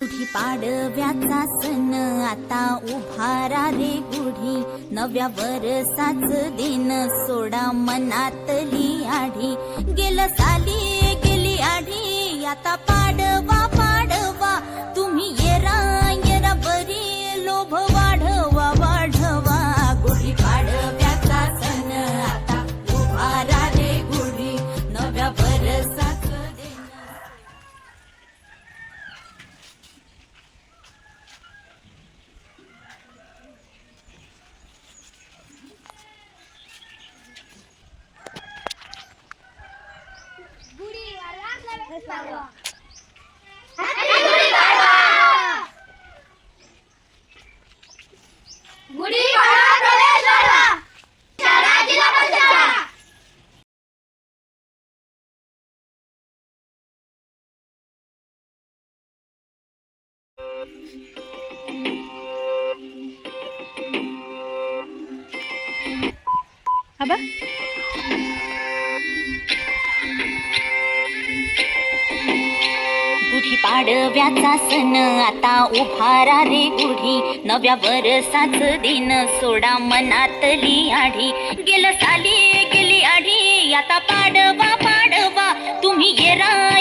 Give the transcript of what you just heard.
गुढी पाडव्याचा सण आता उभारा रे गुढी, नव्या वर्षाच दिन सोडा मनातली आढी. गेलं साली गेली आढी, आता पाडवा पाडवा तुम्ही येरा येरा बरी लोभ वाढवा वाढवा. गुढी पाडव्याचा सण आता उभारा रे गुढी, नव्या वर्षाच दिन. अबा गुढी पाडव्याचा सण आता उभारा रे गुढी, नव्या वर्षाच दिन सोडा मनातली आढी. गेलं साली गेली आढी, आता पाडवा पाडवा तुम्ही येरा